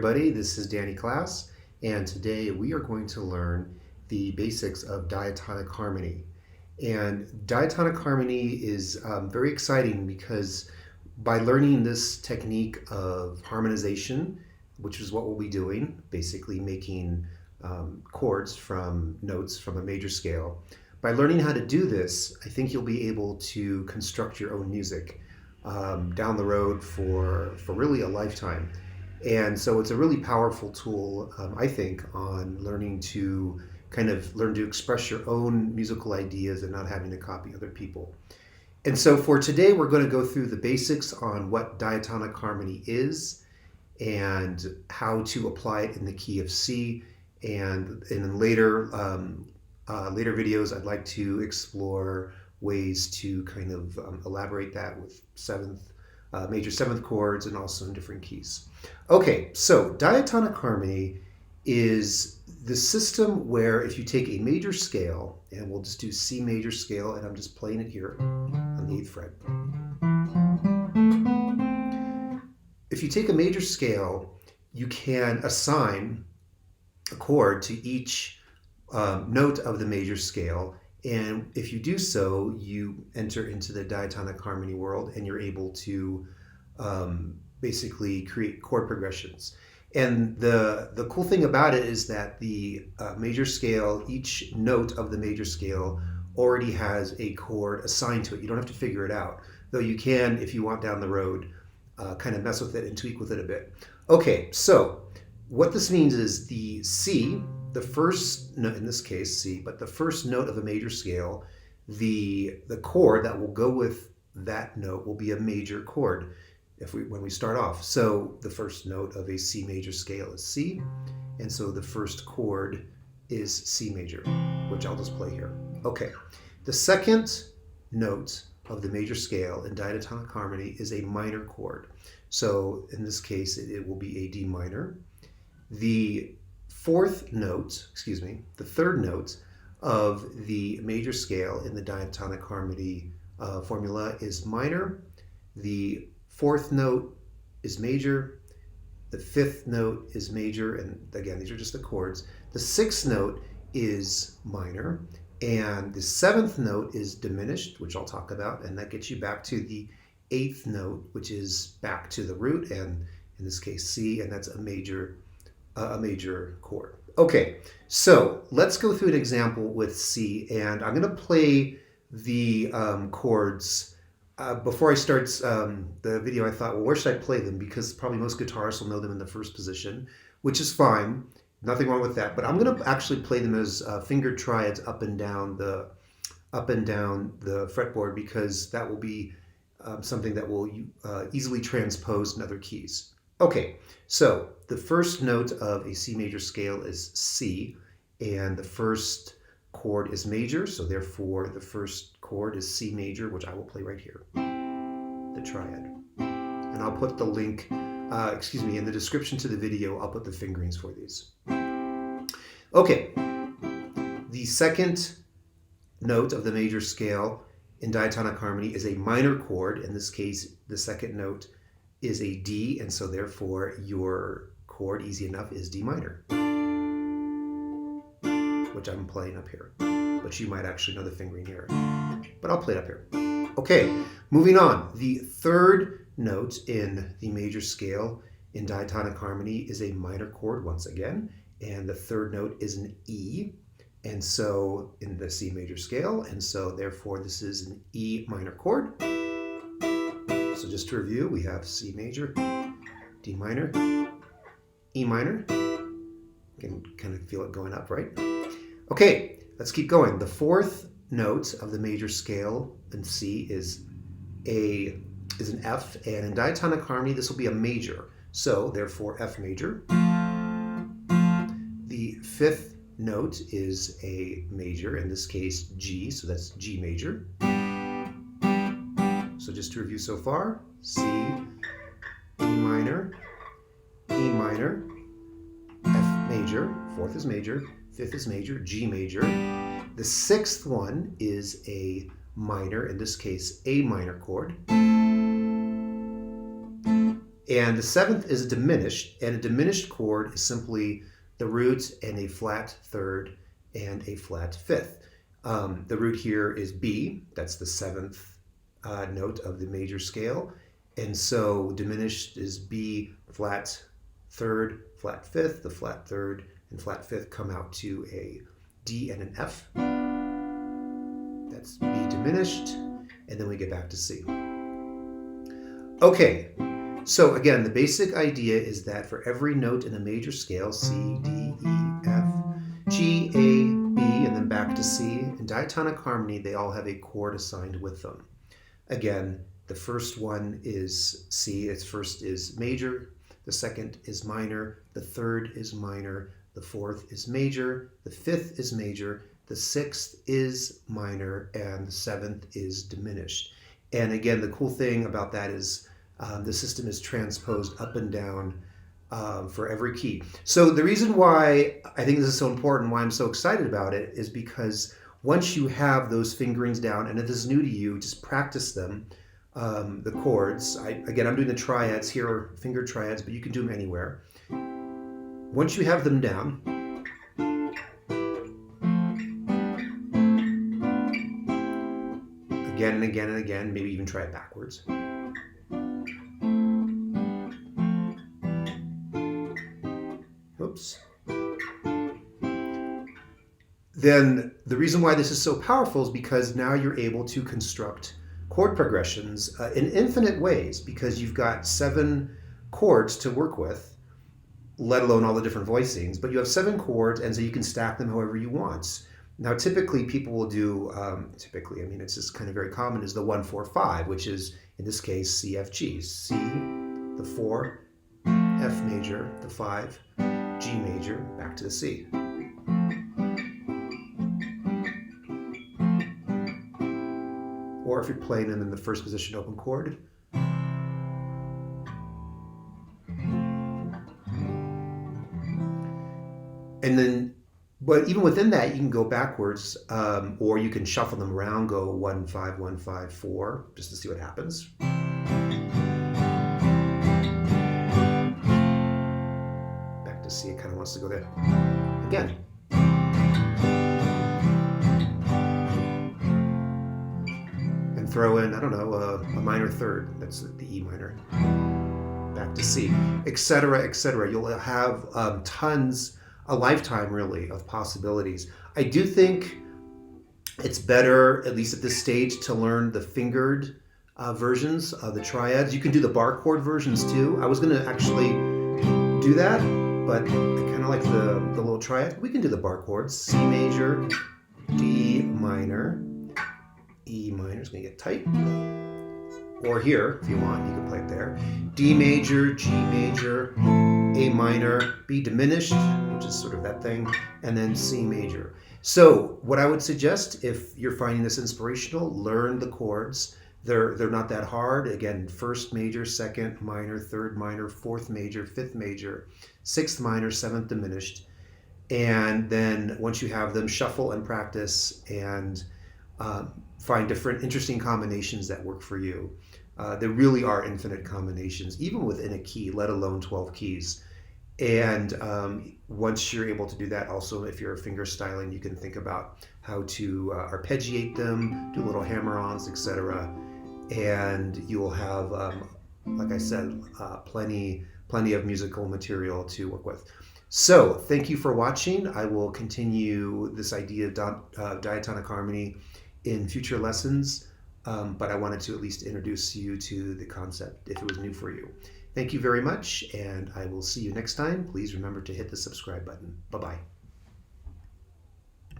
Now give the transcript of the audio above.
everybody, this is Danny Class, and today we are going to learn the basics of diatonic harmony. And diatonic harmony is very exciting because by learning this technique of harmonization, which is what we'll be doing, basically making chords from notes from a major scale, by learning how to do this, I think you'll be able to construct your own music down the road for really a lifetime. And so it's a really powerful tool, I think, on learning to learn to express your own musical ideas and not having to copy other people. And so for today, we're going to go through the basics on what diatonic harmony is and how to apply it in the key of C. And in later videos, I'd like to explore ways to elaborate that with major seventh chords and also in different keys. Okay, so diatonic harmony is the system where if you take a major scale, and we'll just do C major scale, and I'm just playing it here on the 8th fret. If you take a major scale, you can assign a chord to each note of the major scale, and if you do so, you enter into the diatonic harmony world and you're able to basically create chord progressions. And the cool thing about it is that the major scale, each note of the major scale already has a chord assigned to it. You don't have to figure it out, though you can, if you want down the road, kind of mess with it and tweak with it a bit. Okay, so what this means is the C, the first note, in this case C, but the first note of a major scale, the chord that will go with that note will be a major chord when we start off. So the first note of a C major scale is C, and so the first chord is C major, which I'll just play here. Okay, the second note of the major scale in diatonic harmony is a minor chord. So in this case, it will be a D minor. The third note of the major scale in the diatonic harmony formula is minor. The fourth note is major. The fifth note is major, and again, these are just the chords. The sixth note is minor, and the seventh note is diminished, which I'll talk about, and that gets you back to the eighth note, which is back to the root, and in this case C, and that's a major chord. Okay, so let's go through an example with C, and I'm going to play the chords. Before I start the video, I thought, well, where should I play them? Because probably most guitarists will know them in the first position, which is fine. Nothing wrong with that. But I'm going to actually play them as finger triads up and down the fretboard, because that will be something that will easily transpose in other keys. Okay, so the first note of a C major scale is C, and the first chord is major, so therefore the first chord is C major, which I will play right here, the triad. And I'll put the link, in the description to the video, I'll put the fingerings for these. Okay, the second note of the major scale in diatonic harmony is a minor chord. In this case, the second note is a D, and so therefore your chord, easy enough, is D minor, which I'm playing up here. But you might actually know the fingering here, but I'll play it up here. Okay, moving on. The third note in the major scale in diatonic harmony is a minor chord once again, and the third note is an E, and so in the C major scale, and so therefore this is an E minor chord. So just to review, we have C major, D minor, E minor. You can kind of feel it going up, right? Okay, let's keep going. The fourth note of the major scale in C is an F, and in diatonic harmony this will be a major, so therefore F major. The fifth note is a major, in this case G, so that's G major. So just to review so far, C, D minor, E minor, F major, fourth is major, fifth is major, G major. The sixth one is a minor, in this case A minor chord. And the seventh is a diminished, and a diminished chord is simply the root and a flat third and a flat fifth. The root here is B, that's the seventh note of the major scale. And so diminished is B flat third, flat fifth. The flat third and flat fifth come out to a D and an F. That's B diminished, and then we get back to C. Okay, so again, the basic idea is that for every note in a major scale, C, D, E, F, G, A, B, and then back to C, in diatonic harmony, they all have a chord assigned with them. Again, the first one is C, its first is major, the second is minor, the third is minor, the fourth is major, the fifth is major, the sixth is minor, and the seventh is diminished. And again, the cool thing about that is the system is transposed up and down for every key. So the reason why I think this is so important, why I'm so excited about it, is because once you have those fingerings down, and if this is new to you, just practice them. The chords, again, I'm doing the triads here, or finger triads, but you can do them anywhere. Once you have them down, again and again and again, maybe even try it backwards. Oops. Then the reason why this is so powerful is because now you're able to construct chord progressions in infinite ways, because you've got 7 chords to work with, let alone all the different voicings, but you have 7 chords, and so you can stack them however you want. Now, typically people will do, I mean, it's just kind of very common, is the 1-4-5, which is, in this case, C, F, G. C, the 4, F major, the 5, G major, back to the C. Or if you're playing them in the first position open chord. And then, but even within that, you can go backwards, or you can shuffle them around, go 1-5, 1-5, 4, just to see what happens. Back to C, it kind of wants to go there. Again. And throw in, I don't know, a minor third, that's the E minor. Back to C, etc., etc. You'll have tons, a lifetime really, of possibilities. I do think it's better, at least at this stage, to learn the fingered versions of the triads. You can do the bar chord versions too. I was going to actually do that, but I kind of like the little triad. We can do the bar chords. C major, D minor, E minor is going to get tight. Or here, if you want, you can play it there. D major, G major, A minor, B diminished, which is sort of that thing, and then C major. So what I would suggest, if you're finding this inspirational, learn the chords. They're not that hard. Again, first major, second minor, third minor, fourth major, fifth major, sixth minor, seventh diminished. And then once you have them, shuffle and practice and find different interesting combinations that work for you. There really are infinite combinations, even within a key, let alone 12 keys. And once you're able to do that, also, if you're finger styling, you can think about how to arpeggiate them, do little hammer-ons, etc. And you'll have, like I said, plenty of musical material to work with. So thank you for watching. I will continue this idea of diatonic harmony in future lessons, but I wanted to at least introduce you to the concept if it was new for you. Thank you very much, and I will see you next time. Please remember to hit the subscribe button. Bye-bye.